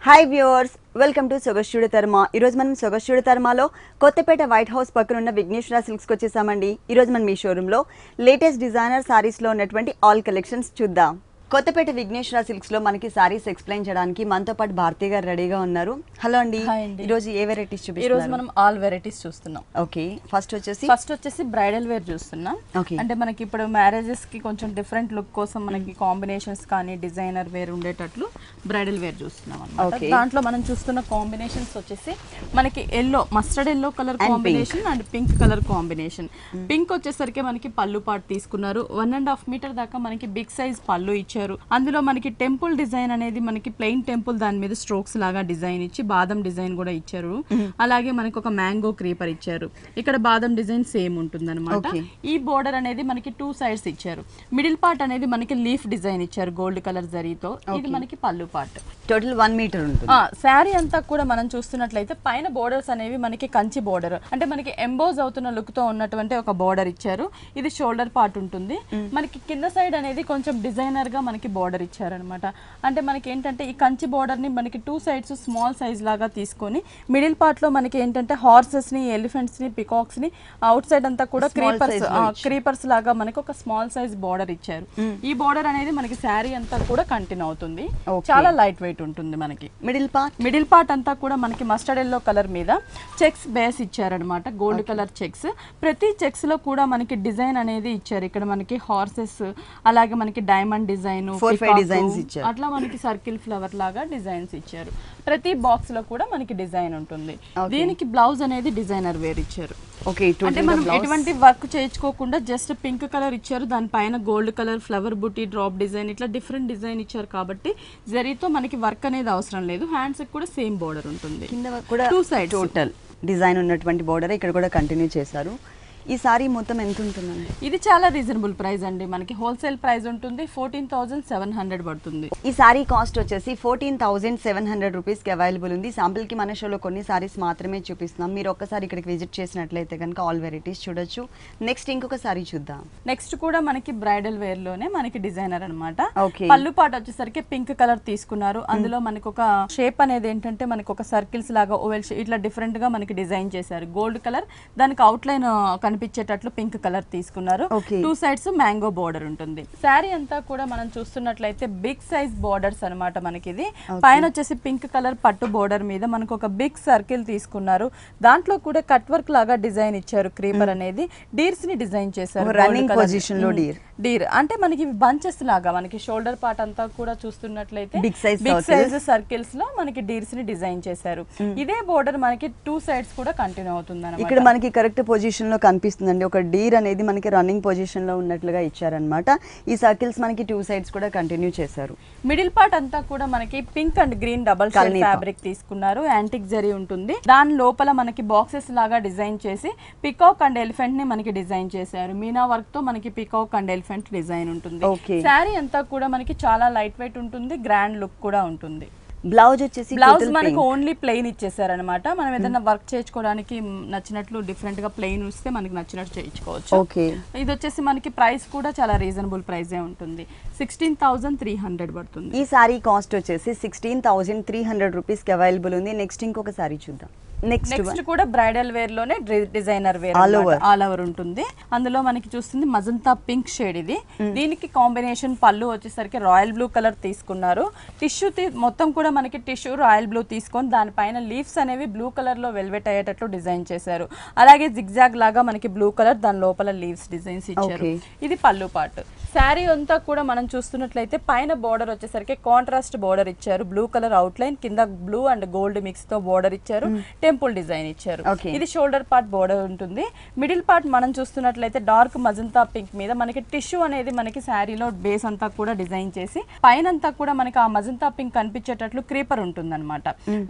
Hi viewers, welcome to సొగస్టుడి తర్మా. ఈరోజు మనం సొగస్టుడి తర్మాలో కొత్తపేట వైట్ హౌస్ పక్కన ఉన్న విఘ్నేశ్వర సిల్క్స్కి వచ్చేసామండి. ఈరోజు మనం ఈ షోరూంలో లేటెస్ట్ డిజైనర్ సారీస్లో ఉన్నటువంటి ఆల్ కలెక్షన్స్ చూద్దాం. కొత్తపేట విఘ్నేశ్వర సిల్క్స్లో మనకి సారీస్ ఎక్స్ప్లెయిన్ చేయడానికి మనతో పాటు భారతి గారు రెడీగా ఉన్నారు. హలో అండి. ఈరోజు ఏ వెరైటీస్ చూపిస్తున్నారు? ఈరోజు మనం ఆల్ వెరైటీస్ చూస్తున్నాం. ఓకే, ఫస్ట్ వచ్చేసి బ్రైడల్ వేర్ చూస్తున్నాం. అంటే మనకి ఇప్పుడు మ్యారేజెస్ కి కొంచెం డిఫరెంట్ లుక్ కోసం మనకి కాంబినేషన్స్ కానీ డిజైనర్ వేర్ ఉండేటట్లు బ్రైడల్ వేర్ చూస్తున్నాం అన్నమాట. దాంట్లో మనం చూస్తున్న కాంబినేషన్స్ వచ్చేసి మనకి yellow, mustard yellow colour combination and pink colour combination. Pink వచ్చేసరికి మనకి పళ్ళు పాటు తీసుకున్నారు. 1.5 మీటర్ దాకా మనకి బిగ్ సైజ్ పళ్ళు ఇచ్చారు. అందులో మనకి టెంపుల్ డిజైన్ అనేది మనకి ప్లెయిన్ టెంపుల్, దాని మీద స్ట్రోక్స్ లాగా డిజైన్ ఇచ్చి బాదం డిజైన్ కూడా ఇచ్చారు. అలాగే మనకి ఒక మ్యాంగో క్రీపర్ ఇచ్చారు. ఇక్కడ బాదం డిజైన్ సేమ్ ఉంటుంది అనమాట. ఈ బోర్డర్ అనేది మనకి 2 సైడ్స్ ఇచ్చారు. మిడిల్ పార్ట్ అనేది మనకి లీఫ్ డిజైన్ ఇచ్చారు గోల్డ్ కలర్ జరీతో. ఇది మనకి పళ్ళు పార్ట్. టోటల్ 1 మీటర్ ఉంటుంది. శారీ అంతా కూడా మనం చూస్తున్నట్లయితే పైన బోర్డర్స్ అనేవి మనకి కంచి బోర్డర్, అంటే మనకి ఎంబోజ్ అవుతున్న లుక్ తో ఉన్నటువంటి ఒక బోర్డర్ ఇచ్చారు. ఇది షోల్డర్ పార్ట్ ఉంటుంది. మనకి కింద సైడ్ అనేది కొంచెం డిజైనర్ గా మనకి బోర్డర్ ఇచ్చారనమాట. అంటే మనకి ఏంటంటే ఈ కంచి బోర్డర్ ని మనకి 2 సైడ్స్ స్మాల్ సైజ్ లాగా తీసుకొని మిడిల్ పార్ట్ లో మనకి ఏంటంటే హార్సెస్ ని, ఎలిఫెంట్స్ ని, పికాక్స్ ని, అవుట్ సైడ్ అంతా కూడా క్రీపర్స్ లాగా మనకి ఒక స్మాల్ సైజ్ బోర్డర్ ఇచ్చారు. ఈ బోర్డర్ అనేది మనకి శారీ అంతా కూడా కంటిన్యూ అవుతుంది. చాలా లైట్ వెయిట్ ఉంటుంది. మనకి మిడిల్ పార్ట్ అంతా కూడా మనకి మస్టర్డ్ ఎల్లో కలర్ మీద చెక్స్ బేస్ ఇచ్చారనమాట. Gold colour checks. ప్రతి చెక్స్ లో కూడా మనకి డిజైన్ అనేది ఇచ్చారు. ఇక్కడ మనకి హార్సెస్, అలాగే మనకి డైమండ్ డిజైన్, అట్లా మనకి సర్కిల్ ఫ్లవర్ లాగా డిజైన్స్ ఇచ్చారు. ప్రతి బాక్స్ లో కూడా మనకి డిజైన్ ఉంటుంది. దీనికి బ్లౌజ్ అనేది డిజైనర్ వేర్ ఇచ్చారు. అంటే మనం ఎటువంటి వర్క్ చేయించుకోకుండా జస్ట్ పింక్ కలర్ ఇచ్చారు. దానిపైన గోల్డ్ కలర్ ఫ్లవర్ బుట్టి, డ్రాప్ డిజైన్, ఇట్లా డిఫరెంట్ డిజైన్ ఇచ్చారు. కాబట్టి జరీతో మనకి వర్క్ అనేది అవసరం లేదు. హ్యాండ్స్ కూడా సేమ్ బోర్డర్ ఉంటుంది. 2 సైడ్ టోటల్ డిజైన్ ఉన్నటువంటి బోర్డర్ ఇక్కడ కూడా కంటిన్యూ చేశారు. ఈ సారీ మొత్తం ఎంత ఉంటుందండి? ఇది చాలా రీజనబుల్ ప్రైస్ అండి. మనకి హోల్సేల్ ప్రైస్ ఉంటుంది. 14,700 పడుతుంది. ఈ సారీ కాస్ట్ వచ్చేసి 14,700 రూపీస్కి అవైలబుల్ ఉంది. శాంపుల్ కి మన షోలో కొన్ని సారీస్ మాత్రమే చూపిస్తున్నాం. మీరు ఒక్కసారి ఇక్కడికి విజిట్ చేసినట్లయితే కనుక ఆల్ వెరైటీస్ చూడొచ్చు. నెక్స్ట్ ఇంకొక సారీ చూద్దాం. నెక్స్ట్ కూడా మనకి బ్రైడల్ వేర్ లోనే మనకి డిజైనర్ అనమాట. పళ్ళు పాట వచ్చేసరికి పింక్ కలర్ తీసుకున్నారు. అందులో మనకి ఒక షేప్ అనేది ఏంటంటే మనకి ఒక సర్కిల్స్ లాగా ఓవెల్ ఇట్లా డిఫరెంట్ గా మనకి డిజైన్ చేశారు. గోల్డ్ కలర్, దానికి అవుట్ లైన్ కనిపించేటట్లు పింక్ కలర్ తీసుకున్నారు. 2 సైడ్స్ మ్యాంగో బోర్డర్ ఉంటుంది. శారీ అంతా కూడా మనం చూస్తున్నట్లయితే బిగ్ సైజ్ బోర్డర్స్ అనమాట. మనకి ఇది పైన వచ్చేసి పింక్ కలర్ పట్టు బోర్డర్ మీద మనకు ఒక బిగ్ సర్కిల్ తీసుకున్నారు. దాంట్లో కూడా కట్ వర్క్ లాగా డిజైన్ ఇచ్చారు. క్రీపర్ అనేది డీర్స్ ని డిజైన్ చేశారు. రన్నింగ్ పొజిషన్ లో డీర్ అంటే మనకి బంచెస్ లాగా మనకి షోల్డర్ పార్ట్ అంతా కూడా చూస్తున్నట్లయితే బిగ్ సైజ్ సర్కిల్స్ లో మనకి డీర్స్ ని డిజైన్ చేశారు. ఇదే బోర్డర్ మనకి 2 సైడ్స్ కూడా కంటిన్యూ అవుతుంది అన్నమాట. ఇక్కడ మనకి కరెక్ట్ పొజిషన్ లో కనిపిస్తుందండి. ఒక డీర్ అనేది మనకి రన్నింగ్ పొజిషన్ లో ఉన్నట్లుగా ఇచ్చారనమాట. ఈ సర్కిల్స్ మనకి 2 సైడ్స్ కూడా కంటిన్యూ చేశారు. మిడిల్ పార్ట్ అంతా కూడా మనకి pink and green double shade fabric తీసుకున్నారు. యాంటిక్ జరీ ఉంటుంది. దాని లోపల మనకి బాక్సెస్ లాగా డిజైన్ చేసి పికాక్ అండ్ ఎలిఫెంట్ ని మనకి డిజైన్ చేశారు. మీనా వర్క్ తో మనకి పికాక్ అండ్ ఎలిఫెంట్ డిజైన్ ఉంటుంది. శారీ అంతా కూడా మనకి చాలా లైట్ వెయిట్ ఉంటుంది. గ్రాండ్ లుక్ కూడా ఉంటుంది. బ్లౌజ్ మనకి ఓన్లీ ప్లెయిన్ ఇచ్చేసారనమాట. మనం ఏదైనా వర్క్ చేయించుకోవడానికి నచ్చినట్లు డిఫరెంట్ గా ప్లెయిన్ ఇస్తే మనకి నచ్చినట్టు చేయించుకోవచ్చు. ఇది వచ్చేసి మనకి ప్రైస్ కూడా చాలా రీజనబుల్ ప్రైజే ఉంటుంది. 16,300 పడుతుంది. ఈ సారీ కాస్ట్ వచ్చేసి 16,300 రూపీస్ కి అవైలబుల్ ఉంది. నెక్స్ట్ ఇంకొక సారీ చూద్దాం. నెక్స్ట్ కూడా బ్రైడల్ వేర్ లోనే డిజైనర్ వేర్ ఆల్ ఓవర్ ఉంటుంది. అందులో మనకి చూస్తుంది మజంతా పింక్ షేడ్. ఇది దీనికి కాంబినేషన్ పళ్ళు వచ్చేసరికి రాయల్ బ్లూ కలర్ తీసుకున్నారు. టిష్యూ మొత్తం కూడా మనకి టిష్యూ రాయల్ బ్లూ తీసుకొని దానిపైన లీవ్స్ అనేవి బ్లూ కలర్ లో వెల్వెట్ అయ్యేటట్లు డిజైన్ చేశారు. అలాగే జిగ్జాగ్ లాగా మనకి బ్లూ కలర్, దాని లోపల లీవ్స్ డిజైన్స్ ఇచ్చారు. ఇది పళ్ళు పార్ట్. శారీ అంతా కూడా మనం చూస్తున్నట్లయితే పైన బోర్డర్ వచ్చేసరికి కాంట్రాస్ట్ బోర్డర్ ఇచ్చారు. బ్లూ కలర్ అవుట్ లైన్, కింద బ్లూ అండ్ గోల్డ్ మిక్స్ తో బోర్డర్ ఇచ్చారు. టెంపుల్ డిజైన్ ఇచ్చారు. ఇది షోల్డర్ పార్ట్ బోర్డర్ ఉంటుంది. మిడిల్ పార్ట్ మనం చూస్తున్నట్లయితే డార్క్ మజంతా పింక్ మీద మనకి టిష్యూ అనేది మనకి శారీలో బేస్ అంతా కూడా డిజైన్ చేసి పైన అంతా కూడా మనకి ఆ మజంతా పింక్ కనిపించేటట్లు క్రీపర్ ఉంటుంది అనమాట.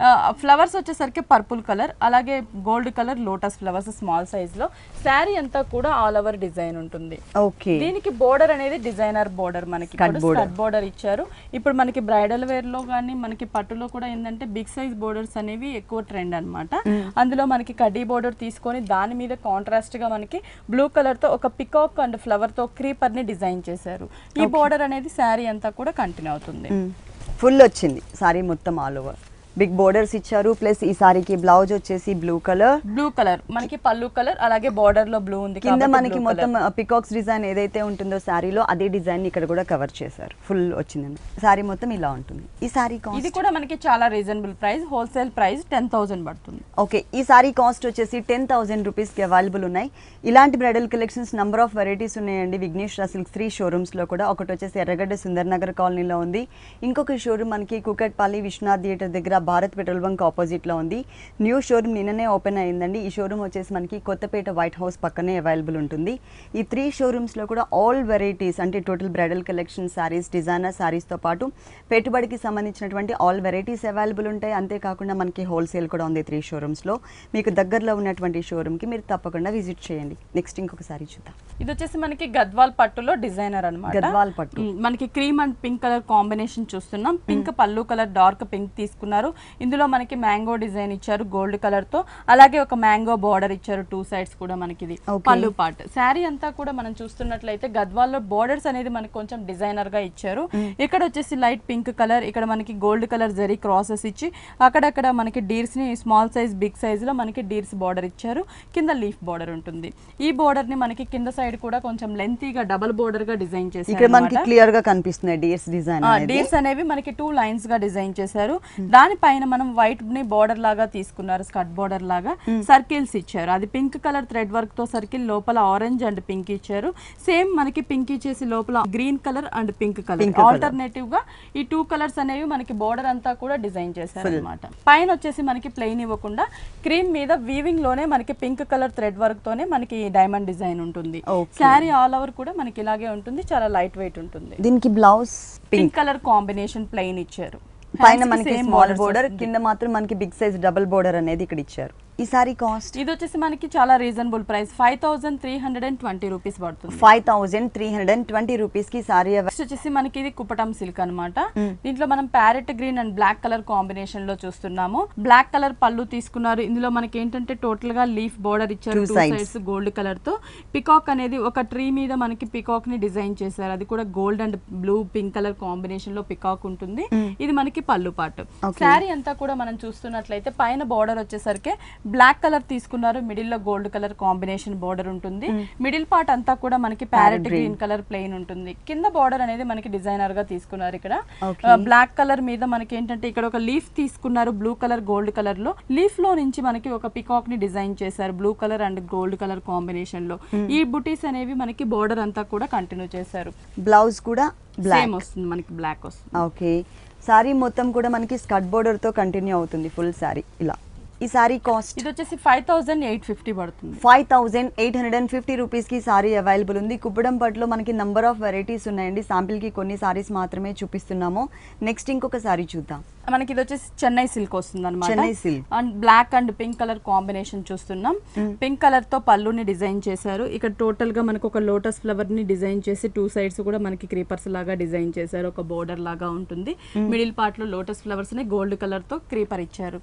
ఫ్లవర్స్ వచ్చేసరికి పర్పుల్ కలర్, అలాగే gold colour lotus flowers small size లో. శారీ అంతా కూడా ఆల్ ఓవర్ డిజైన్ ఉంటుంది. దీనికి బోర్డర్ అనేది డిజైనర్ బోర్డర్ మనకి కట్ బోర్డర్ ఇచ్చారు. ఇప్పుడు మనకి బ్రైడల్ వేర్ లో గానీ మనకి పట్టులో కూడా ఏంటంటే బిగ్ సైజ్ బోర్డర్స్ అనేవి ఎక్కువ ట్రెండ్ అనమాట. అందులో మనకి కడ్డీ బోర్డర్ తీసుకొని దాని మీద కాంట్రాస్ట్ గా మనకి బ్లూ కలర్ తో ఒక పికాక్ అండ్ ఫ్లవర్ తో క్రీపర్ ని డిజైన్ చేశారు. ఈ బోర్డర్ అనేది శారీ అంతా కూడా కంటిన్యూ అవుతుంది. ఫుల్ వచ్చింది సారీ మొత్తం ఆల్ ఓవర్. బిగ్ బోర్డర్స్ ఇచ్చారు. ప్లస్ ఈ సారీకి బ్లౌజ్ వచ్చేసి బ్లూ కలర్ మనకి పళ్ళు కలర్, అలాగే బార్డర్ లో బ్లూ ఉంది. కింద మనకి మొత్తం పికాక్స్ డిజైన్ ఏదైతే ఉంటుందో సారీలో అదే డిజైన్ ఇక్కడ కూడా కవర్ చేశారు. ఫుల్ వచ్చిందండి. సారీ మొత్తం ఇలా ఉంటుంది. ఈ సారీ ఇది కూడా మనకి చాలా రీజనబుల్ ప్రైస్, హోల్సేల్ ప్రైస్ 10,000 పడుతుంది. ఓకే, ఈ సారీ కాస్ట్ వచ్చేసి 10,000 రూపీస్కి అవైలబుల్ ఉన్నాయి. ఇలాంటి bridal collections number of varieties ఉన్నాయండి విఘ్నేశ్వర సిల్క్స్ 3 షోరూమ్స్లో కూడా. ఒకటి వచ్చేసి ఎర్రగడ్డ సుందర్ నగర్ కాలనీలో ఉంది. ఇంకొక షోరూమ్ మనకి కుకట్పల్లి విశ్వనాథ్ థియేటర్ దగ్గర భారత్ పెట్రోల్ బంక్ ఆపోజిట్లో ఉంది. న్యూ షోరూమ్ నిన్ననే ఓపెన్ అయ్యిందండి. ఈ షోరూమ్ వచ్చేసి మనకి కొత్తపేట వైట్ హౌస్ పక్కనే అవైలబుల్ ఉంటుంది. ఈ 3 షోరూమ్స్లో కూడా ఆల్ వెరైటీస్ అంటే total bridal collection sarees, designer సారీస్తో పాటు పెట్టుబడికి సంబంధించినటువంటి ఆల్ వెరైటీస్ అవైలబుల్ ఉంటాయి. అంతేకాకుండా మనకి హోల్సేల్ కూడా ఉంది 3 షోరూమ్స్లో. మీకు దగ్గరలో ఉన్నటువంటి షోరూమ్కి మీరు తప్పకుండా విజిట్ చేయండి. నెక్స్ట్ ఇంకొక సారీ చూద్దాం. ఇది వచ్చేసి మనకి గద్వాల్ పట్టులో డిజైనర్ అన్నమాట. గద్వాల్ పట్టు మనకి cream and pink colour combination చూస్తున్నాం. పింక్ పళ్ళు కలర్, డార్క్ పింక్ తీసుకున్నారు. ఇందులో మనకి మ్యాంగో డిజైన్ ఇచ్చారు గోల్డ్ కలర్ తో, అలాగే ఒక మ్యాంగో బార్డర్ ఇచ్చారు 2 సైడ్స్ కూడా మనకి. ఇది పళ్ళు పార్ట్. శారీ అంతా కూడా మనం చూస్తున్నట్లయితే గద్వాల్లో బోర్డర్స్ అనేది మనకి కొంచెం డిజైనర్ గా ఇచ్చారు. ఇక్కడ వచ్చేసి లైట్ పింక్ కలర్, ఇక్కడ మనకి గోల్డ్ కలర్ జరీ క్రాసెస్ ఇచ్చి అక్కడక్కడ మనకి డీర్స్ ని స్మాల్ సైజ్, బిగ్ సైజ్ లో మనకి డీర్స్ బార్డర్ ఇచ్చారు. కింద లీఫ్ బార్డర్ ఉంటుంది. ఈ బార్డర్ ని మనకి కింద సైడ్ కూడా కొంచెం లెంతీగా డబుల్ బార్డర్ గా డిజైన్ చేశారు. ఇక్కడ మనకి క్లియర్ గా కనిపిస్తున్నాయి డీర్స్ డిజైన్. డీర్స్ అనేవి మనకి 2 లైన్స్ గా డిజైన్ చేశారు. దానిపైన మనం వైట్ ని బార్డర్ లాగా తీసుకున్నారు, స్కర్ట్ బార్డర్ లాగా. సర్కిల్స్ ఇచ్చారు. అది పింక్ కలర్ థ్రెడ్ వర్క్ తో సర్కిల్, లోపల ఆరెంజ్ అండ్ పింక్ ఇచ్చారు. సేమ్ మనకి పింక్ ఇచ్చేసి లోపల green colour and pink colour alternative గా ఈ 2 కలర్స్ అనేవి మనకి బార్డర్ అంతా కూడా డిజైన్ చేశారు అన్నమాట. పైన వచ్చేసి మనకి ప్లెయిన్ ఇవ్వకుండా క్రీమ్ మీద వీవింగ్ లోనే మనకి పింక్ కలర్ థ్రెడ్ వర్క్ తోనే మనకి డైమండ్ డిజైన్ ఉంటుంది. శారీ ఆల్ ఓవర్ కూడా మనకి ఇలాగే ఉంటుంది. చాలా లైట్ వెయిట్ ఉంటుంది. దీనికి blouse pink colour combination plain ఇచ్చారు. పైన మనకి స్మాల్ బోర్డర్, కింద మాత్రం మనకి బిగ్ సైజ్ డబుల్ బోర్డర్ అనేది ఇక్కడ ఇచ్చారు. ఈ సారీ కాస్ట్ ఇది వచ్చేసి మనకి చాలా రీజనబుల్ ప్రైస్ 5,320 రూపీస్ పడుతుంది. 5,320 రూపీస్ కి సారీ. వచ్చేసి మనకి ఇది కుపటం సిల్క్ అన్నమాట. దీంట్లో మనం parrot green and black colour combination లో చూస్తున్నాము. బ్లాక్ కలర్ పళ్ళు తీసుకున్నారు. ఇందులో మనకి ఏంటంటే టోటల్ గా లీఫ్ బోర్డర్ ఇచ్చారు 2 సైడ్స్ గోల్డ్ కలర్ తో. పికాక్ అనేది ఒక ట్రీ మీద మనకి పికాక్ ని డిజైన్ చేశారు. అది కూడా gold and blue pink colour combination లో పికాక్ ఉంటుంది. ఇది మనకి పళ్ళు పాటు. శారీ అంతా కూడా మనం చూస్తున్నట్లయితే పైన బోర్డర్ వచ్చేసరికి బ్లాక్ కలర్ తీసుకున్నారు. మిడిల్ లో గోల్డ్ కలర్ కాంబినేషన్ బోర్డర్ ఉంటుంది. మిడిల్ పార్ట్ అంతా కూడా మనకి ప్యారెట్ గ్రీన్ కలర్ ప్లెయిన్ ఉంటుంది. కింద బోర్డర్ అనేది మనకి డిజైనర్ గా తీసుకున్నారు. ఇక్కడ బ్లాక్ కలర్ మీద మనకి ఏంటంటే ఇక్కడ ఒక లీఫ్ తీసుకున్నారు బ్లూ కలర్ గోల్డ్ కలర్ లో. లీఫ్ లో నుంచి మనకి ఒక పికాక్ ని డిజైన్ చేశారు blue colour and gold colour combination లో. ఈ బుటీస్ అనేవి మనకి బోర్డర్ అంతా కూడా కంటిన్యూ చేశారు. బ్లౌజ్ కూడా సేమ్ వస్తుంది మనకి, బ్లాక్ వస్తుంది. ఓకే, సారీ మొత్తం కూడా మనకి స్కర్ట్ బోర్డర్ తో కంటిన్యూ అవుతుంది ఫుల్ సారీ ఇలా. ఈ సారీ కాస్ట్ ఇది వచ్చేసి 5,850 పడుతుంది. 5,850 రూపీస్ కి సారీ అవైలబుల్ ఉంది. కుప్పడం పట్టులో మనకి నంబర్ ఆఫ్ వెరైటీస్ ఉన్నాయండి. శాంపిల్ కి కొన్ని సారీస్ మాత్రమే చూపిస్తున్నాము. నెక్స్ట్ ఇంకొక సారీ చూద్దాం. మనకి ఇది వచ్చేసి చెన్నై సిల్క్ వస్తుంది అనమాట. Chennai silk and black and pink colour combination చూస్తున్నాం. పింక్ కలర్ తో పళ్ళుని డిజైన్ చేశారు. ఇక్కడ టోటల్ గా మనకు ఒక లోటస్ ఫ్లవర్ ని డిజైన్ చేసి 2 సైడ్స్ కూడా మనకి క్రీపర్స్ లాగా డిజైన్ చేశారు. ఒక బోర్డర్ లాగా ఉంటుంది. మిడిల్ పార్ట్ లో లోటస్ ఫ్లవర్స్ ని గోల్డ్ కలర్ తో క్రీపర్ ఇచ్చారు.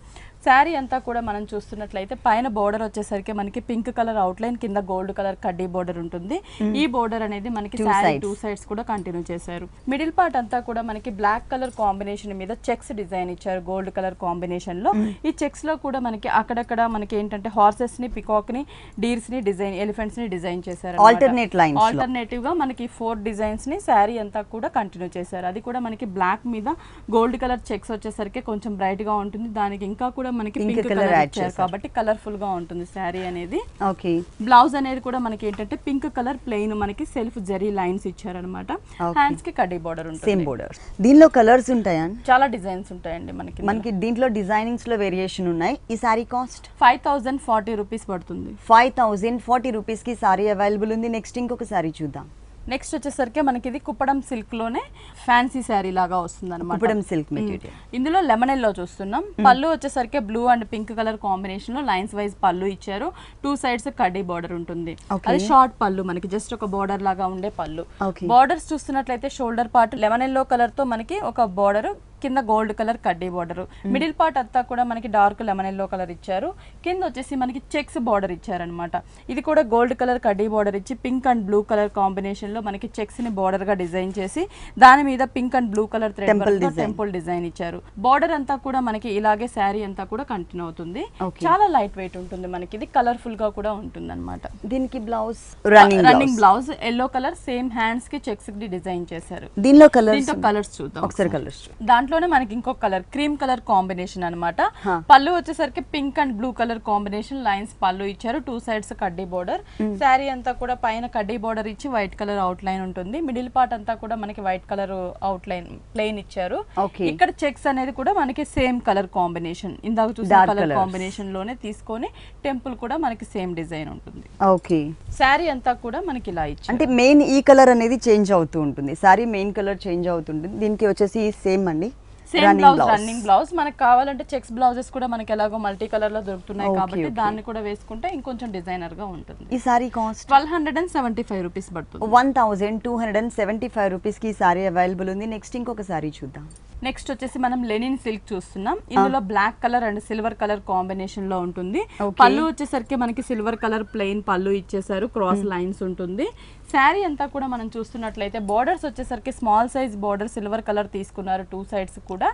శారీ అంతా కూడా మనం చూస్తున్నట్లయితే పైన బోర్డర్ వచ్చేసరికి మనకి పింక్ కలర్ అవుట్ లైన్, కింద గోల్డ్ కలర్ కడ్డీ బోర్డర్ ఉంటుంది. ఈ బోర్డర్ అనేది మనకి శారీ 2 సైడ్స్ కూడా కంటిన్యూ చేశారు. మిడిల్ పార్ట్ అంతా కూడా మనకి బ్లాక్ కలర్ కాంబినేషన్ మీద చెక్స్ డిజైన్ ఇచ్చారు గోల్డ్ కలర్ కాంబినేషన్ లో. ఈ చెక్స్ లో కూడా మనకి అక్కడక్కడ మనకి ఏంటంటే హార్సెస్ ని, పికాక్ ని, డీర్స్ ని డిజైన్, ఎలిఫెంట్స్ ని డిజైన్ చేశారు. ఆల్టర్నేటివ్ గా మనకి 4 డిజైన్స్ ని శారీ అంతా కూడా కంటిన్యూ చేశారు. అది కూడా మనకి బ్లాక్ మీద గోల్డ్ కలర్ చెక్స్ వచ్చేసరికి కొంచెం బ్రైట్ గా ఉంటుంది. దానికి ఇంకా కూడా మనకి పింక్ కలర్ ఇచ్చారు కాబట్టి కలర్ఫుల్ గా ఉంటుంది శారీ అనేది. ఓకే, బ్లౌజ్ అనేది కూడా మనకి ఏంటంటే పింక్ కలర్ ప్లెయిన్ మనకి సెల్ఫ్ జరీ లైన్స్ ఇచ్చారనమాట. హ్యాండ్స్ కి కడ్డీ బోర్డర్ ఉంటుంది. Same border. దీనిలో కలర్స్ ఉంటాయా? చాలా డిజైన్స్ ఉంటాయండి మనకి దీంట్లో డిజైనింగ్స్ లో వేరియేషన్ ఉన్నాయి. ఈ సారీ కాస్ట్ 5,040 రూపీస్ పడుతుంది. 5,040 రూపీస్ కి సారీ అవైలబుల్ ఉంది. నెక్స్ట్ ఇంకొక సారీ చూద్దాం. నెక్స్ట్ వచ్చేసరికి మనకి ఇది కుప్పడం సిల్క్ లోనే ఫ్యాన్సీ శారీ లాగా వస్తుంది అనమాట. Kuppadam silk material. ఇందులో లెమన్ ఎల్లో చూస్తున్నాం. పళ్ళు వచ్చేసరికి blue and pink colour combination లో లైన్స్ వైజ్ పళ్ళు ఇచ్చారు. 2 సైడ్స్ కడ్డీ బోర్డర్ ఉంటుంది. అది షార్ట్ పళ్ళు మనకి జస్ట్ ఒక బోర్డర్ లాగా ఉండే పళ్ళు. బోర్డర్స్ చూస్తున్నట్లయితే shoulder part lemon yellow colour తో మనకి ఒక బోర్డర్, కింద గోల్డ్ కలర్ కడ్డీ బార్డర్, మిడిల్ పార్ట్ అంతా కూడా మనకి డార్క్ లెమన్ ఎల్లో కలర్ ఇచ్చారు, కింద వచ్చేసి మనకి చెక్స్ బార్డర్ ఇచ్చారనమాట. ఇది కూడా గోల్డ్ కలర్ కడ్డీ బార్డర్ ఇచ్చి pink and blue colour combination లో మనకి చెక్స్ ని బార్డర్ గా డిజైన్ చేసి దాని మీద pink and blue colour temple design ఇచ్చారు. బార్డర్ అంతా కూడా మనకి ఇలాగే శారీ అంతా కూడా కంటిన్యూ అవుతుంది. చాలా లైట్ వెయిట్ ఉంటుంది మనకి, ఇది కలర్ఫుల్ గా కూడా ఉంటుంది అనమాట. దీనికి blouse running blouse yellow colour same hands కి చెక్స్ కి డిజైన్ చేశారు. దీనిలో కలర్స్ చూద్దాం ఒకసారి. కలర్స్ దాంట్లోనే మనకి ఇంకొక కలర్ క్రీమ్ కలర్ కాంబినేషన్ అనమాట. పళ్ళు వచ్చేసరికి pink and blue colour combination lines పళ్ళు ఇచ్చారు, 2 సైడ్స్ కడ్డీ బోర్డర్. శారీ అంతా కూడా పైన కడ్డీ బోర్డర్ ఇచ్చి వైట్ కలర్ అవుట్ లైన్ ఉంటుంది, మిడిల్ పార్ట్ అంతా కూడా మనకి white colour out line plain ఇచ్చారు. ఇక్కడ చెక్స్ అనేది కూడా మనకి సేమ్ కలర్ కాంబినేషన్, ఇందాక చూసిన కలర్ కాంబినేషన్ లోనే తీసుకొని టెంపుల్ కూడా మనకి సేమ్ డిజైన్ ఉంటుంది. ఓకే, శారీ అంతా కూడా మనకి ఇలా ఇచ్చారు. అంటే మెయిన్ ఈ కలర్ అనేది చేంజ్ అవుతూ ఉంటుంది, శారీ మెయిన్ కలర్ చేంజ్ అవుతుంటుంది. దీనికి వచ్చేసి సేమ్ అండి, సేమ్ బ్లౌజ్ రన్నింగ్ బ్లౌజ్. మనకి కావాలంటే చెక్స్ బ్లౌజెస్ కూడా మనకి ఎలాగో మల్టీ కలర్ లో దొరుకుతున్నాయి కాబట్టి దాన్ని కూడా వేసుకుంటే ఇంకొంచెం డిజైనర్ గా ఉంటుంది. ఈ సారీ కాస్ట్ 1275 రూపీస్ పడుతుంది. 1275 రూపీస్ కి ఈ సారీ అవైలబుల్ ఉంది. నెక్స్ట్ ఇంకొక సారీ చూద్దాం. నెక్స్ట్ వచ్చేసి మనం లెనిన్ సిల్క్ చూస్తున్నాం. ఇందులో black colour and silver colour combination లో ఉంటుంది. పళ్ళు వచ్చేసరికి మనకి సిల్వర్ కలర్ ప్లెయిన్ పళ్ళు ఇచ్చేసారు, క్రాస్ లైన్స్ ఉంటుంది. శారీ అంతా కూడా మనం చూస్తున్నట్లయితే బోర్డర్స్ వచ్చేసరికి small size border silver colour తీసుకున్నారు 2 సైడ్స్ కూడా.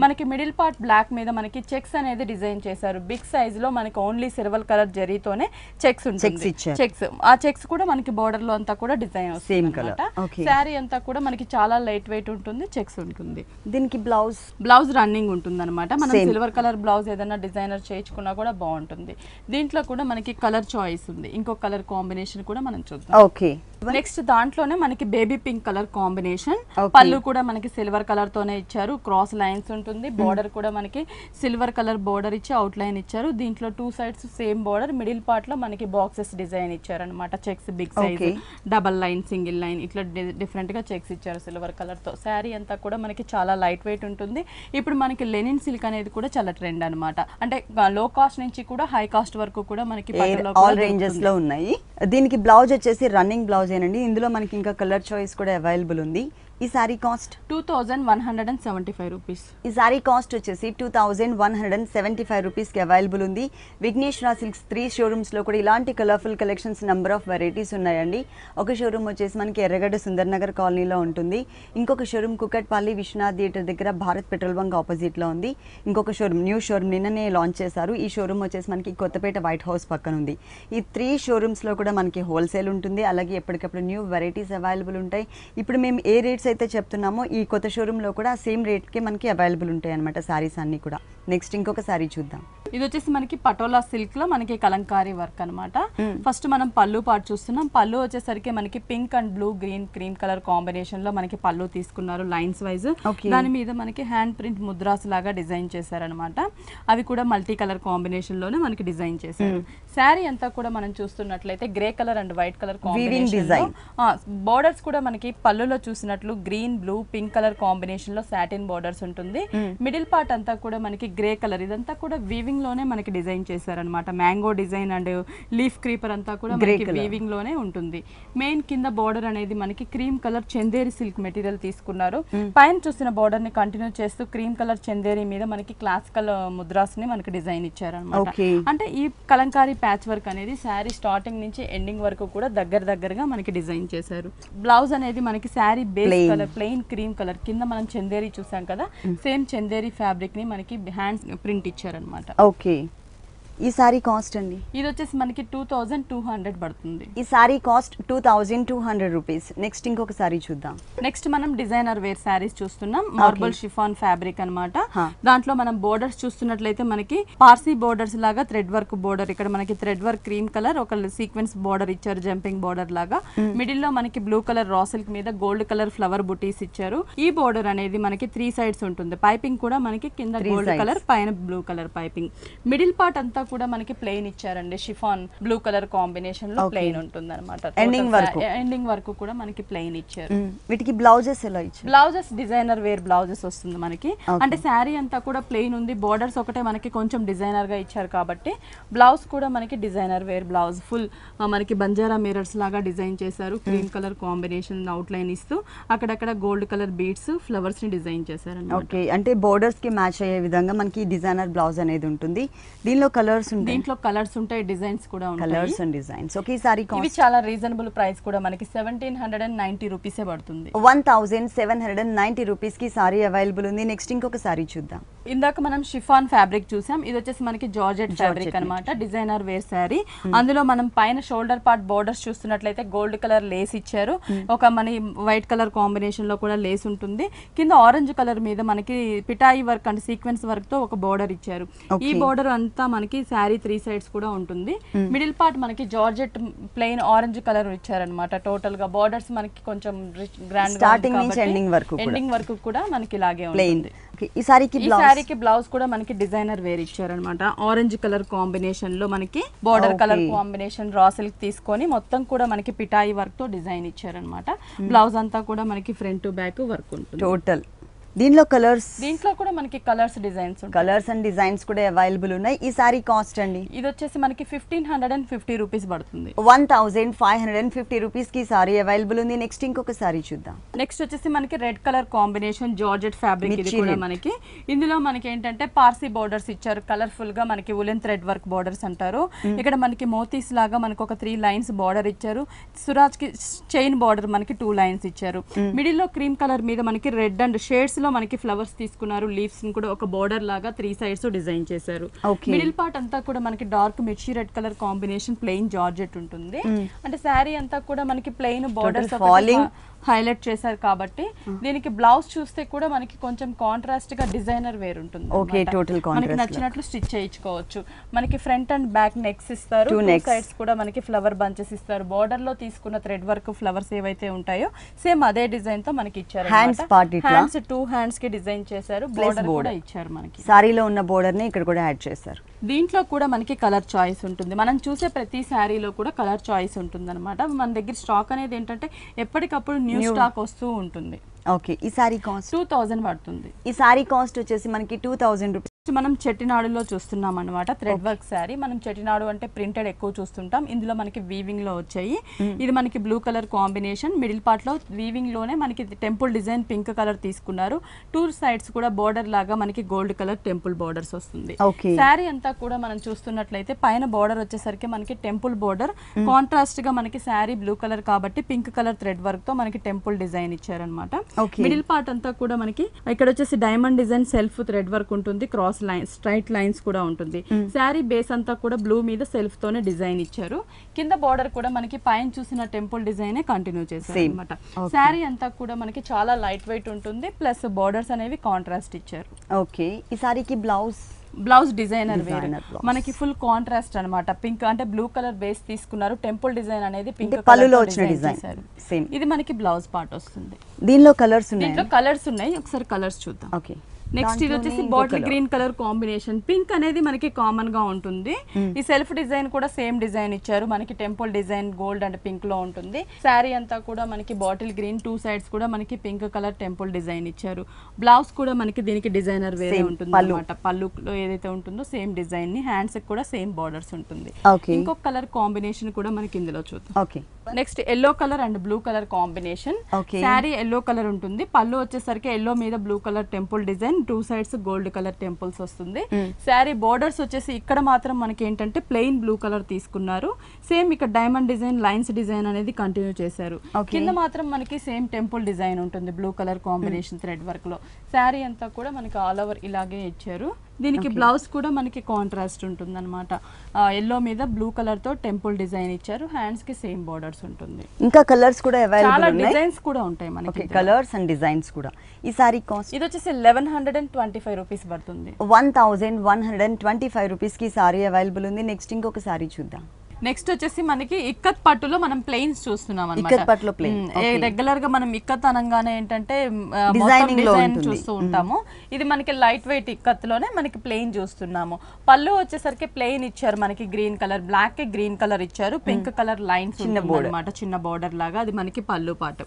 మనకి మిడిల్ పార్ట్ బ్లాక్ మీద మనకి చెక్స్ అనేది డిజైన్ చేశారు. బిగ్ సైజ్ లో మనకి ఓన్లీ సిల్వర్ కలర్ జరీతోనే చెక్స్ ఉంటుంది. చెక్స్ ఆ చెక్స్ కూడా మనకి బోర్డర్ లో అంతా కూడా డిజైన్ వస్తుంది. శారీ అంతా కూడా మనకి చాలా లైట్ వెయిట్ ఉంటుంది, చెక్స్ ఉంటుంది. దీనికి బ్లౌజ్ రన్నింగ్ ఉంటుంది అనమాట. మనం సిల్వర్ కలర్ బ్లౌజ్ ఏదైనా డిజైనర్ చేయించుకున్నా కూడా బాగుంటుంది. దీంట్లో కూడా మనకి కలర్ చాయిస్ ఉంది, ఇంకో కలర్ కాంబినేషన్ కూడా మనం చూద్దాం. ఓకే, నెక్స్ట్ దాంట్లోనే మనకి బేబీ పింక్ కలర్ కాంబినేషన్, పళ్ళు కూడా మనకి సిల్వర్ కలర్ తోనే ఇచ్చారు, క్రాస్ లైన్స్ ఉంటుంది. బోర్డర్ కూడా మనకి సిల్వర్ కలర్ బోర్డర్ ఇచ్చి అవుట్ లైన్ ఇచ్చారు. దీంట్లో 2 sides same border, middle part లో మనకి బాక్సెస్ డిజైన్ ఇచ్చారు అనమాట. Checks big size, double line, single line ఇట్లా డిఫరెంట్ గా చెక్స్ ఇచ్చారు సిల్వర్ కలర్ తో. శారీ అంతా కూడా మనకి చాలా లైట్ వెయిట్ ఉంటుంది. ఇప్పుడు మనకి లెనిన్ సిల్క్ అనేది కూడా చాలా ట్రెండ్ అనమాట. అంటే లో కాస్ట్ నుంచి కూడా హై కాస్ట్ వరకు కూడా మనకి ఆల్ రేంజెస్ లో ఉన్నాయి. దీనికి బ్లౌజ్ వచ్చేసి రన్నింగ్ బ్లౌజ్ ఏనండి. ఇందులో మనకి ఇంకా కలర్ చాయిస్ కూడా అవైలబుల్ ఉంది. ఈ సారీ కాస్ట్ 2175 రూపీస్. ఈ సారీ కాస్ట్ వచ్చేసి 2175 రూపీస్ కి అవైలబుల్ ఉంది. విఘ్నేశ్వర సిల్క్స్ 3 షోరూమ్స్ లో కూడా ఇలాంటి colourful collections number of varieties ఉన్నాయండి. ఒక షోరూమ్ వచ్చేసి మనకి ఎర్రగడ్డ సుందర్ నగర్ కాలనీలో ఉంటుంది. ఇంకొక షోరూమ్ కుకట్పల్లి విశ్వనాథ్ థియేటర్ దగ్గర భారత్ పెట్రోల్ బంక్ ఆపోజిట్ లో ఉంది. ఇంకొక షోరూమ్ న్యూ షోరూమ్ నిన్ననే లాంచ్ చేశారు. ఈ షోరూమ్ వచ్చేసి మనకి కొత్తపేట వైట్ హౌస్ పక్కన ఉంది. ఈ 3 షోరూమ్స్ లో కూడా మనకి హోల్సేల్ ఉంటుంది, అలాగే ఎప్పటికప్పుడు న్యూ వెరైటీస్ అవైలబుల్ ఉంటాయి. ఇప్పుడు మేము ఏ రేట్స్ అయితే చెప్తున్నామో ఈ కొత్త షోరూమ్ లో కూడా సేమ్ రేట్ కి మనకి అవైలబుల్ ఉంటాయి అన్నమాట సారీస్ అన్ని కూడా. నెక్స్ట్ ఇంకొక సారీ చూద్దాం. ఇది వచ్చేసి మనకి పటోలా సిల్క్ లో మనకి కలంకారీ వర్క్ అనమాట. ఫస్ట్ మనం పళ్ళు పార్ట్ చూస్తున్నాం. పళ్ళు వచ్చేసరికి మనకి pink and blue green cream colour combination లో మనకి పళ్ళు తీసుకున్నారు లైన్స్ వైజ్. దాని మీద మనకి హ్యాండ్ ప్రింట్ ముద్రాస్ లాగా డిజైన్ చేశారనమాట. అవి కూడా మల్టీ కలర్ కాంబినేషన్ లోనే మనకి డిజైన్ చేశారు. శారీ అంతా కూడా మనం చూస్తున్నట్లయితే grey colour and white colour combination. Borders కూడా మనకి పళ్ళులో చూసినట్లు green blue pink colour combination లో సాటిన్ బోర్డర్స్ ఉంటుంది. మిడిల్ పార్ట్ అంతా కూడా మనకి గ్రే కలర్, ఇదంతా కూడా వీవింగ్ లోనే మనకి డిజైన్ చేశారనమాట. Mango design and leaf creeper అంతా కూడా మనకి వీవింగ్ లోనే ఉంటుంది. మెయిన్ కింద బోర్డర్ అనేది మనకి cream colour Chanderi silk material తీసుకున్నారు. పైన చూసిన బోర్డర్ ని కంటిన్యూ చేస్తూ క్రీమ్ కలర్ చందేరి మీద మనకి క్లాసికల్ ముద్రాస్ ని మనకి డిజైన్ ఇచ్చారనమాట. అంటే ఈ కలంకారీ ప్యాచ్ వర్క్ అనేది శారీ స్టార్టింగ్ నుంచి ఎండింగ్ వరకు కూడా దగ్గరగా మనకి డిజైన్ చేశారు. బ్లౌజ్ అనేది మనకి sari base colour plain cream colour, కింద మనం చందేరి చూసాం కదా, సేమ్ చందేరి ఫ్యాబ్రిక్ ని మనకి హ్యాండ్ ప్రింట్ ఇచ్చారనమాట. ఓకే, ఈ సారీ కాస్ట్ అండి? ఇది వచ్చేసి మనకి 2200 పడుతుంది. ఈ సారీ కాస్ట్ 2200 రూపీస్. నెక్స్ట్ ఇంకొక సారీ చూద్దాం. నెక్స్ట్ మనం డిజైనర్ వేర్ సారీస్ చూస్తున్నాం. మార్బల్ షిఫాన్ ఫ్యాబ్రిక్ అన్నమాట. దాంట్లో మనం బోర్డర్స్ చూస్తున్నట్లయితే మనకి పార్సీ బోర్డర్స్ లాగా థ్రెడ్ వర్క్ బోర్డర్, ఇక్కడ మనకి థ్రెడ్ వర్క్ క్రీమ్ కలర్ ఒక సీక్వెన్స్ బోర్డర్ ఇచ్చారు, జంపింగ్ బోర్డర్ లాగా. మిడిల్ లో మనకి బ్లూ కలర్ రా సిల్క్ మీద గోల్డ్ కలర్ ఫ్లవర్ బుటీస్ ఇచ్చారు. ఈ బోర్డర్ అనేది మనకి 3 సైడ్స్ ఉంటుంది. పైపింగ్ కూడా మనకి కింద గోల్డ్ కలర్, పైన blue colour piping. Middle part అంతా కూడా మనకి ప్లెయిన్ ఇచ్చారండి, షిఫాన్ బ్లూ కలర్ కాంబినేషన్ లో ప్లెయిన్ ఉంటుంది అనమాట. ఎండింగ్ వరకు కూడా మనకి ప్లెయిన్ ఇచ్చారు. వీటికి బ్లౌజెస్ ఎలా ఇచ్చారు? బ్లౌజెస్ డిజైనర్ వేర్ బ్లౌజెస్ వస్తుంది మనకి. అంటే శారీ అంతా కూడా ప్లెయిన్ ఉంది, బోర్డర్స్ ఒకటే మనకి కొంచెం డిజైనర్ గా ఇచ్చారు కాబట్టి బ్లౌజ్ కూడా మనకి డిజైనర్ వేర్ బ్లౌజ్ ఫుల్ మనకి బంజారా మిరర్స్ లాగా డిజైన్ చేశారు. Cream colour combination out line ఇస్తూ అక్కడక్కడ గోల్డ్ కలర్ బీడ్స్ ఫ్లవర్స్ ని డిజైన్ చేశారు. ఓకే, అంటే బోర్డర్స్ కి మ్యాచ్ అయ్యే విధంగా మనకి డిజైనర్ బ్లౌజ్ అనేది ఉంటుంది. దీనిలో కలర్స్ ఉంటాయి, దీంట్లో కలర్స్ ఉంటాయి, డిజైన్స్ కూడా ఉంటాయి. Colours and designs. ఓకే, ఈ సారీ ఇవి చాలా రీజనబుల్ ప్రైస్ కూడా మనకి 1790 రూపీస్ పడుతుంది. 1790 రూపీస్ కి సారీ అవైలబుల్ ఉంది. నెక్స్ట్ ఇంకొక సారీ చూద్దాం. ఇందాక మనం షిఫాన్ ఫ్యాబ్రిక్ చూసాం, ఇది వచ్చేసి మనకి జార్జెట్ ఫ్యాబ్రిక్ అన్నమాట, డిజైనర్ వేర్ శారీ. అందులో మనం పైన షోల్డర్ పార్ట్ బోర్డర్స్ చూస్తున్నట్లయితే గోల్డ్ కలర్ లేస్ ఇచ్చారు, ఒక మన వైట్ కలర్ కాంబినేషన్ లో కూడా లేస్ ఉంటుంది. కింద ఆరెంజ్ కలర్ మీద మనకి పిటాయి వర్క్ అంటే సీక్వెన్స్ వర్క్ తో ఒక బోర్డర్ ఇచ్చారు. ఈ బోర్డర్ అంతా మనకి శారీ 3 సైడ్స్ కూడా ఉంటుంది. మిడిల్ పార్ట్ మనకి జార్జెట్ ప్లెయిన్ ఆరెంజ్ కలర్ ఇచ్చారనమాట. టోటల్ గా బోర్డర్స్ మనకి కొంచెం గ్రాండ్ స్టార్టింగ్ నుంచి ఎండింగ్ వరకు కూడా మనకి ఇలాగే ఉంటుంది. ఈ సారీకి బ్లౌజ్ కూడా మనకి డిజైనర్ వేర్ ఇచ్చారనమాట. ఆరెంజ్ కలర్ కాంబినేషన్ లో మనకి border colour combination raw silk తీసుకొని మొత్తం కూడా మనకి పిటాయి వర్క్ తో డిజైన్ ఇచ్చారనమాట. బ్లౌజ్ అంతా కూడా మనకి ఫ్రంట్ టు బ్యాక్ వర్క్ ఉంటుంది టోటల్. దీనిలో కూడా మనకి colours designs colours and designs కూడా అవైలబుల్ ఉన్నాయి. ఈ సారీ కాస్ట్ అండి? ఇది వచ్చేసి మనకి 1550 రూపీస్ పడుతుంది. 1550 రూపీస్ కి సారీ అవైలబుల్ ఉంది. నెక్స్ట్ ఇంకొక సారీ చూద్దాం. నెక్స్ట్ వచ్చేసి మనకి red colour combination georgette fabric. ఇది కూడా మనకి ఇందులో మనకి ఏంటంటే పార్సీ బోర్డర్స్ ఇచ్చారు, కలర్ఫుల్ గా మనకి ఉలెన్ థ్రెడ్ వర్క్ బోర్డర్స్ అంటారు. ఇక్కడ మనకి మోతీస్ లాగా మనకి ఒక 3 లైన్స్ బోర్డర్ ఇచ్చారు. సురాజ్ కి చైన్ బోర్డర్ మనకి 2 లైన్స్ ఇచ్చారు. మిడిల్ లో క్రీమ్ కలర్ మీద మనకి రెడ్ అండ్ షేడ్స్ లో మనకి ఫ్లవర్స్ తీసుకున్నారు. లీవ్స్ ని కూడా ఒక బోర్డర్ లాగా 3 సైడ్స్ డిజైన్ చేశారు. మిడిల్ పార్ట్ అంతా కూడా మనకి డార్క్ మిర్చి red colour combination plain georgette ఉంటుంది. అంటే శారీ అంతా కూడా మనకి ప్లెయిన్ బోర్డర్స్ హైలైట్ చేశారు కాబట్టి దీనికి బ్లౌజ్ చూస్తే కూడా మనకి కొంచెం కాంట్రాస్ట్ గా డిజైనర్ వేర్ ఉంటుంది. మనకి నచ్చినట్లు స్టిచ్ చేయించుకోవచ్చు. మనకి ఫ్రంట్ అండ్ బ్యాక్ నెక్స్ ఇస్తారు, 2 సైడ్స్ కూడా మనకి ఫ్లవర్ బంచెస్ ఇస్తారు. బోర్డర్ లో తీసుకున్న థ్రెడ్ వర్క్ ఫ్లవర్స్ ఏవైతే ఉంటాయో సేమ్ అదే డిజైన్ తో మనకి ఇచ్చారు. హ్యాండ్స్ 2 హ్యాండ్స్ కి డిజైన్ చేశారు, బోర్డర్ కూడా ఇచ్చారు. మనకి సారీలో ఉన్న బోర్డర్ ని ఇక్కడ కూడా యాడ్ చేశారు. దీంట్లో కూడా మనకి కలర్ చాయిస్ ఉంటుంది. మనం చూసే ప్రతి శారీలో కూడా కలర్ చాయిస్ ఉంటుంది అనమాట. మన దగ్గర స్టాక్ అనేది ఏంటంటే ఎప్పటికప్పుడు న్యూ స్టాక్ వస్తూ ఉంటుంది. ఓకే, ఈ సారీ కాస్ట్ 2000 పడుతుంది. ఈ సారీ కాస్ట్ వచ్చేసి మనకి 2000 రూపీస్. మనం చెట్టినాడులో చూస్తున్నాం అనమాట, థ్రెడ్ వర్క్ శారీ. మనం చెట్టినాడు అంటే ప్రింటెడ్ ఎక్కువ చూస్తుంటాం, ఇందులో మనకి వీవింగ్ లో వచ్చాయి. ఇది మనకి blue colour combination, middle part లో వీవింగ్ లోనే మనకి టెంపుల్ డిజైన్ పింక్ కలర్ తీసుకున్నారు. 2 సైడ్స్ కూడా బోర్డర్ లాగా మనకి గోల్డ్ కలర్ టెంపుల్ బోర్డర్స్ వస్తుంది. శారీ అంతా కూడా మనం చూస్తున్నట్లయితే పైన బోర్డర్ వచ్చేసరికి మనకి టెంపుల్ బోర్డర్, కాంట్రాస్ట్ గా మనకి శారీ బ్లూ కలర్ కాబట్టి పింక్ కలర్ థ్రెడ్ వర్క్ తో మనకి టెంపుల్ డిజైన్ ఇచ్చారనమాట. మిడిల్ పార్ట్ అంతా కూడా మనకి ఇక్కడ వచ్చేసి diamond design self thread work ఉంటుంది, క్రాస్ లైన్స్ స్ట్రైట్ లైన్స్ కూడా ఉంటుంది. శారీ బేస్ అంతా కూడా బ్లూ మీద సెల్ఫ్ తోనే డిజైన్ ఇచ్చారు. కింద బోర్డర్ కూడా మనకి పైన చూసిన టెంపుల్ డిజైన్ కంటిన్యూ చేశారు అనమాట. శారీ అంతా కూడా మనకి చాలా లైట్ వెయిట్ ఉంటుంది, ప్లస్ బోర్డర్స్ అనేవి కాంట్రాస్ట్ ఇచ్చారు. ఓకే, ఈ సారీకి బ్లౌజ్ డిజైనర్ వేర్ మనకి ఫుల్ కాంట్రాస్ట్ అన్నమాట. పింక్ అంటే బ్లూ కలర్ బేస్ తీసుకున్నారు, టెంపుల్ డిజైన్ అనేది పింక్ పళ్ళులో వచ్చిన డిజైన్. ఇది మనకి బ్లౌజ్ పార్ట్ వస్తుంది. దీనిలో కలర్స్ ఉన్నాయి, ఒకసారి కలర్స్ చూద్దాం. ఓకే, నెక్స్ట్ ఇది వచ్చేసి bottle green colour combination. Pink అనేది మనకి కామన్ గా ఉంటుంది. ఈ సెల్ఫ్ డిజైన్ కూడా సేమ్ డిజైన్ ఇచ్చారు, మనకి temple design gold and pink లో ఉంటుంది. శారీ అంతా కూడా మనకి బాటిల్ గ్రీన్, 2 సైడ్స్ కూడా మనకి పింక్ కలర్ టెంపుల్ డిజైన్ ఇచ్చారు. బ్లౌజ్ కూడా మనకి దీనికి డిజైనర్ వేరే ఉంటుంది అనమాట. పళ్ళులో ఏదైతే ఉంటుందో సేమ్ డిజైన్ ని, హ్యాండ్స్ కూడా సేమ్ బార్డర్స్ ఉంటుంది. ఇంకొక కలర్ కాంబినేషన్ కూడా మనకి ఇందులో చూద్దాం. Next yellow colour and blue colour combination. Sari yellow colour ఉంటుంది, పళ్ళు వచ్చేసరికి ఎల్లో మీద blue colour temple design, 2 sides gold colour temples వస్తుంది. శారీ బోర్డర్స్ వచ్చేసి ఇక్కడ మాత్రం మనకి ఏంటంటే ప్లెయిన్ బ్లూ కలర్ తీసుకున్నారు. సేమ్ ఇక్కడ డైమండ్ డిజైన్, లైన్స్ డిజైన్ అనేది కంటిన్యూ చేశారు. కింద మాత్రం మనకి సేమ్ టెంపుల్ డిజైన్ ఉంటుంది blue colour combination thread work లో. శారీ అంతా కూడా మనకి ఆల్ ఓవర్ ఇలాగే ఇచ్చారు. దీనికి బ్లౌజ్ కూడా మనకి కాంట్రాస్ట్ ఉంటుంది అనమాట. ఎల్లో మీద బ్లూ కలర్ తో టెంపుల్ డిజైన్ ఇచ్చారు, హ్యాండ్స్ కి సేమ్ బోర్డర్స్ ఉంటుంది. ఇంకా కలర్స్ కూడా అవైలబుల్ చాలా డిజైన్స్ కూడా ఉంటాయి మనకి, కలర్స్ అండ్ డిజైన్స్ కూడా. ఈ సారీ కాస్ట్ ఇది వచ్చేసి 1125 రూపీస్ పడుతుంది. 1125 రూపీస్ కి సారీ అవైలబుల్ ఉంది. నెక్స్ట్ ఇంకొక సారీ చూద్దాం. నెక్స్ట్ వచ్చేసి మనకి ఇక్కత్ పట్టులో మనం ప్లెయిన్స్ చూస్తున్నాం ఇక్కత్ పట్టులో ప్లెయిన్ రెగ్యులర్ గా మనం ఇక్కత్ అనగానే ఏంటంటే డిజైనింగ్ డిజైన్ చూస్తూ ఉంటాము. ఇది మనకి లైట్ వెయిట్ ఇక్కత్ లోనే మనకి ప్లెయిన్ చూస్తున్నాము. పళ్ళు వచ్చేసరికి ప్లెయిన్ ఇచ్చారు మనకి గ్రీన్ కలర్, బ్లాక్ కి గ్రీన్ కలర్ ఇచ్చారు, పింక్ కలర్ లైన్స్ అన్నమాట చిన్న బోర్డర్ లాగా. అది మనకి పళ్ళు పాటు.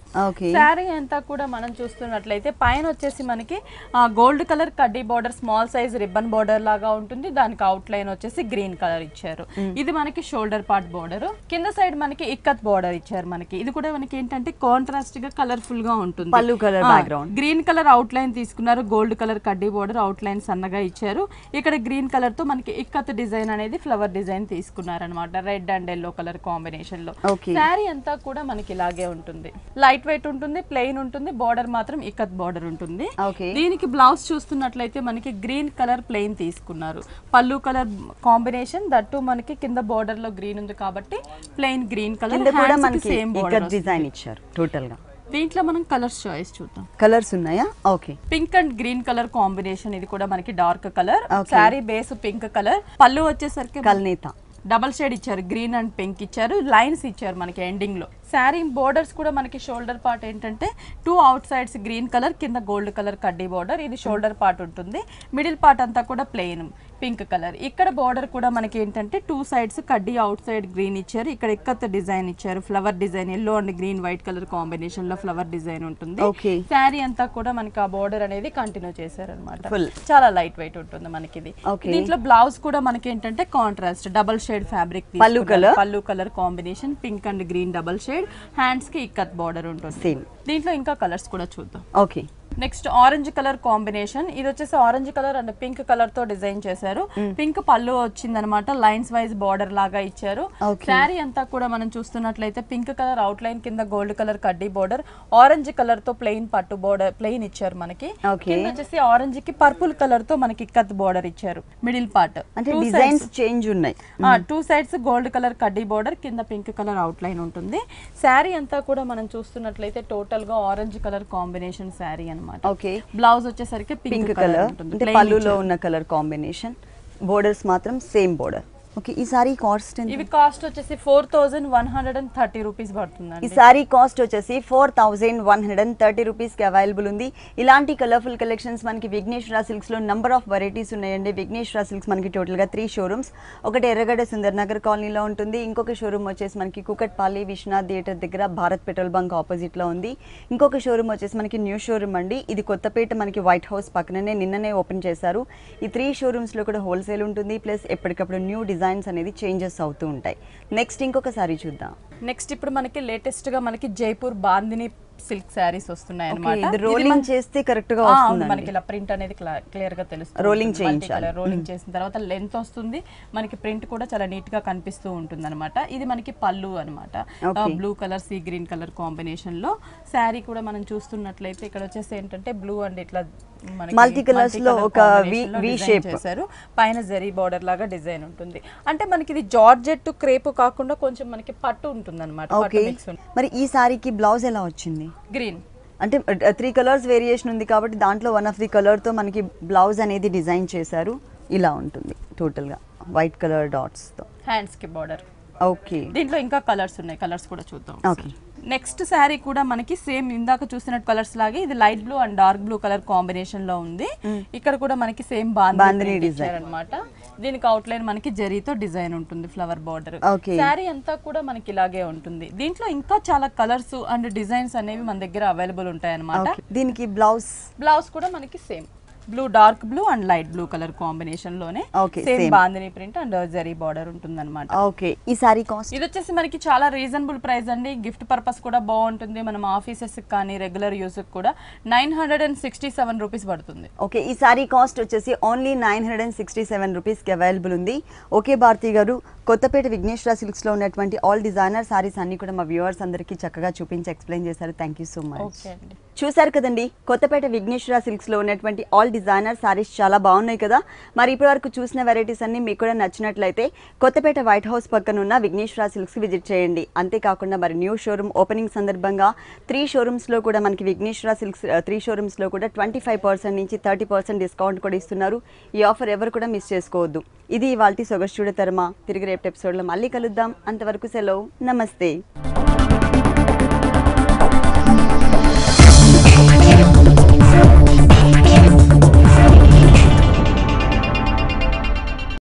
శారీ అంతా కూడా మనం చూస్తున్నట్లయితే పైన వచ్చేసి మనకి గోల్డ్ కలర్ కడ్డీ border small size ribbon border లాగా ఉంటుంది. దానికి అవుట్ లైన్ వచ్చేసి గ్రీన్ కలర్ ఇచ్చారు. ఇది మనకి షోల్డర్ పార్ట్ బోర్డర్. కింద సైడ్ మనకి ఇక్కత్ బోర్డర్ ఇచ్చారు. మనకి ఇది కూడా మనకి ఏంటంటే కాంట్రాస్ట్ గా కలర్ఫుల్ గా ఉంటుంది. పల్లు colour background green colour out line తీసుకున్నారు, గోల్డ్ కలర్ కడ్డీ బోర్డర్ అవుట్ లైన్ సన్నగా ఇచ్చారు. ఇక్కడ గ్రీన్ కలర్ తో మనకి ఇక్కత్ డిజైన్ అనేది ఫ్లవర్ డిజైన్ తీసుకున్నారు అనమాట, red and yellow colour combination లో. శారీ అంతా కూడా మనకి ఇలాగే ఉంటుంది, లైట్ వెయిట్ ఉంటుంది, ప్లెయిన్ ఉంటుంది, బోర్డర్ మాత్రం ఇక్కత్ బోర్డర్ ఉంటుంది. దీనికి బ్లౌజ్ చూస్తున్నట్లయితే మనకి గ్రీన్ కలర్ ప్లెయిన్ తీసుకున్నారు, పల్లు కలర్ కాంబినేషన్, దట్టు మనకి కింద బోర్డర్ లో గ్రీన్ ఉంది కాబట్టి plain green colour same border design ఇచ్చారు టోటల్ గా. దీంట్లో మనం కలర్స్ చాయిస్ చూద్దాం. కలర్స్ ఉన్నాయా? Okay. Pink and green colour combination, ఇది కూడా మనకి dark colour. Sari base pink colour, పళ్ళు వచ్చేసరికి కల్నేత డబల్ షేడ్ ఇచ్చారు, గ్రీన్ అండ్ పింక్ ఇచ్చారు, లైన్స్ ఇచ్చారు మనకి ఎండింగ్ లో. శారీ బోర్డర్స్ కూడా మనకి షోల్డర్ పార్ట్ ఏంటంటే 2 అవుట్ సైడ్స్ గ్రీన్ కలర్, కింద గోల్డ్ కలర్ కడ్డీ బోర్డర్. ఇది షోల్డర్ పార్ట్ ఉంటుంది. మిడిల్ పార్ట్ అంతా కూడా ప్లెయిన్ పింక్ కలర్. ఇక్కడ బోర్డర్ కూడా మనకి ఏంటంటే 2 సైడ్స్ కడ్డీ అవుట్ సైడ్ గ్రీన్ ఇచ్చారు. ఇక్కడ ఇక్కత్ డిజైన్ ఇచ్చారు, flower design yellow and green white colour combination లో ఫ్లవర్ డిజైన్ ఉంటుంది. శారీ అంతా కూడా మనకి ఆ బోర్డర్ అనేది కంటిన్యూ చేశారు అనమాట. చాలా లైట్ వెయిట్ ఉంటుంది మనకి ఇది. దీంట్లో బ్లౌజ్ కూడా మనకి ఏంటంటే కాంట్రాస్ట్ డబల్ షేడ్ ఫ్యాబ్రిక్, పల్లు colour combination pink and green double shade. Hands కి ఇక్కత్ బోర్డర్ ఉంటుంది. దీంట్లో ఇంకా కలర్స్ కూడా చూద్దాం. Okay. Next orange colour combination, ఇది వచ్చేసి orange colour and pink colour తో డిజైన్ చేశారు. పింక్ పళ్ళు వచ్చింది అనమాట, లైన్స్ వైజ్ బార్డర్ లాగా ఇచ్చారు. శారీ అంతా కూడా మనం చూస్తున్నట్లయితే పింక్ కలర్ అవుట్ లైన్, కింద గోల్డ్ కలర్ కడ్డీ బోర్డర్, ఆరెంజ్ కలర్ తో ప్లెయిన్ పట్టు బోర్డర్ ప్లెయిన్ ఇచ్చారు మనకి. కింద వచ్చేసి ఆరెంజ్ కి పర్పుల్ కలర్ తో మనకి ఇక్కత్ బోర్డర్ ఇచ్చారు. మిడిల్ పార్ట్ అంటే డిజైన్స్ చేంజ్ ఉన్నాయి. 2 సైడ్స్ గోల్డ్ కలర్ కడ్డీ బోర్డర్, కింద పింక్ కలర్ అవుట్ లైన్ ఉంటుంది. శారీ అంతా కూడా మనం చూస్తున్నట్లయితే టోటల్ గా ఆరెంజ్ కలర్ కాంబినేషన్ శారీ అనమాట. ఓకే. బ్లౌజ్ వచ్చేసరికి పింక్ కలర్ అంటే పళ్ళులో ఉన్న కలర్ కాంబినేషన్, బోర్డర్స్ మాత్రం సేమ్ బోర్డర్. ఓకే. ఈ సారీ కాస్ట్ ఎంత? ఇవి కాస్ట్ వచ్చేసి 4130 రూపీస్ పడుతుందండి. ఈ సారీ కాస్ట్ వచ్చేసి 4130 రూపీస్ కి అవైలబుల్ ఉంది. ఇలాంటి కలర్ఫుల్ కలెక్షన్స్ మనకి విఘ్నేశ్వర సిల్క్స్ లో నంబర్ ఆఫ్ వెరైటీస్ ఉన్నాయండి. విఘ్నేశ్వర సిల్క్స్ మనకి టోటల్ గా 3 షోరూమ్స్. ఒకటి ఎర్రగడ్డ సుందర్ నగర్ కాలనీలో ఉంటుంది, ఇంకొక షోరూమ్ వచ్చేసి మనకి కుకట్పల్లి విశ్వనాథ్ థియేటర్ దగ్గర భారత్ పెట్రోల్ బంక్ ఆపోజిట్ లో ఉంది. ఇంకొక షోరూమ్ వచ్చేసి మనకి న్యూ షోరూమ్ అండి, ఇది కొత్తపేట మనకి వైట్ హౌస్ పక్కననే నిన్ననే ఓపెన్ చేశారు. ఈ 3 షోరూమ్స్ లో కూడా హోల్సేల్ ఉంటుంది, ప్లస్ ఎప్పటికప్పుడు న్యూ డిజైన్స్ అనేది చేంజెస్ అవుతూ ఉంటాయి. నెక్స్ట్ ఇంకొక సారీ చూద్దాం. నెక్స్ట్ ఇప్పుడు మనకి లేటెస్ట్ గా మనకి జైపూర్ బాందిని సిల్క్ సారీస్ వస్తున్నాయి అన్నమాట. ఇది రోలింగ్ చేస్తే కరెక్ట్ గా వస్తుంది మనకి ఇలా ప్రింట్ అనేది క్లియర్ గా తెలుస్తుంది. రోలింగ్ చేయించాలి. రోలింగ్ చేసిన తర్వాత లెంత్ వస్తుంది మనకి, ప్రింట్ కూడా చాలా నీట్ గా కనిపిస్తూ ఉంటుంది అనమాట. ఇది మనకి పళ్ళు అనమాట, blue colour sea green colour combination లో. శారీ కూడా మనం చూస్తున్నట్లయితే ఇక్కడ వచ్చేసి ఏంటంటే బ్లూ అండ్ ఇట్లా మల్టీ కలర్స్ లో ఒక వి షేప్ చేశారు. పైన జరీ బార్డర్ లాగా డిజైన్ ఉంటుంది. అంటే మనకి ఇది జార్జెట్ క్రేప్ కాకుండా కొంచెం మనకి పట్టు ఉంటుంది అనమాట. మరి ఈ సారీకి బ్లౌజ్ ఎలా వచ్చింది? గ్రీన్ అంటే 3 కలర్స్ వేరియేషన్ ఉంది కాబట్టి దాంట్లో వన్ ఆఫ్ ది కలర్ తో మనకి బ్లౌజ్ అనేది డిజైన్ చేశారు. ఇలా ఉంటుంది టోటల్ గా వైట్ కలర్ డాట్స్ తో. హ్యాండ్స్ కి బార్డర్. ఓకే. దీంట్లో ఇంకా కలర్స్ ఉన్నాయి, కలర్స్ కూడా చూద్దాం. ఓకే. నెక్స్ట్ శారీ కూడా మనకి సేమ్ ఇందాక చూసిన కలర్స్ లాగే ఇది light blue and dark blue colour combination లో ఉంది. ఇక్కడ కూడా మనకి సేమ్ బాందిని డిజైన్ అన్నమాట. దీనికి అవుట్ లైన్ మనకి జరీతో డిజైన్ ఉంటుంది, ఫ్లవర్ బార్డర్. శారీ అంతా కూడా మనకి ఇలాగే ఉంటుంది. దీంట్లో ఇంకా చాలా కలర్స్ అండ్ డిజైన్స్ అనేవి మన దగ్గర అవైలబుల్ ఉంటాయి అన్నమాట. దీనికి బ్లౌజ్ కూడా మనకి same blue, dark blue and light blue colour combination లోనే same bandhani print and zari border ఉంటుంది అనమాట. ఓకే. ఈ సారీ కాస్ట్ ఇది వచ్చేసి మనకి చాలా రీజనబుల్ ప్రైస్ అండి. గిఫ్ట్ పర్పస్ కూడా బాగుంటుంది, మనం ఆఫీసెస్ కానీ రెగ్యులర్ యూస్ కూడా 967 రూపీస్ పడుతుంది. ఓకే. ఈ సారీ కాస్ట్ వచ్చేసి ఓన్లీ 967 రూపీస్ కి అవైలబుల్ ఉంది. ఓకే భారతి గారు, కొత్తపేట విఘ్నేశ్వర సిల్క్స్ లో ఉన్నటువంటి ఆల్ డిజైనర్ సారీస్ అన్ని కూడా మా వ్యూవర్స్ అందరికీ చక్కగా చూపించి ఎక్స్ప్లెయిన్ చేశారు. Thank you so much. Okay అండి. చూసారు కదండి, కొత్తపేట విఘ్నేశ్వర సిల్క్స్లో ఉన్నటువంటి ఆల్ డిజైనర్ సారీస్ చాలా బాగున్నాయి కదా. మరి ఇప్పటి వరకు చూసిన వెరైటీస్ అన్ని మీకు కూడా నచ్చినట్లయితే కొత్తపేట వైట్ హౌస్ పక్కన ఉన్న విఘ్నేశ్వర సిల్క్స్కి విజిట్ చేయండి. అంతేకాకుండా మరి న్యూ షోరూమ్ ఓపెనింగ్ సందర్భంగా 3 షోరూమ్స్లో కూడా మనకి విఘ్నేశ్వర సిల్క్స్ 3 షోరూమ్స్లో కూడా 25% నుంచి 30% డిస్కౌంట్ కూడా ఇస్తున్నారు. ఈ ఆఫర్ ఎవరు కూడా మిస్ చేసుకోవద్దు. ఇది ఇవాల్టి సొగసు చూడతరమా. తిరిగి రేపు ఎపిసోడ్లో మళ్ళీ కలుద్దాం. అంతవరకు సెలవు, నమస్తే.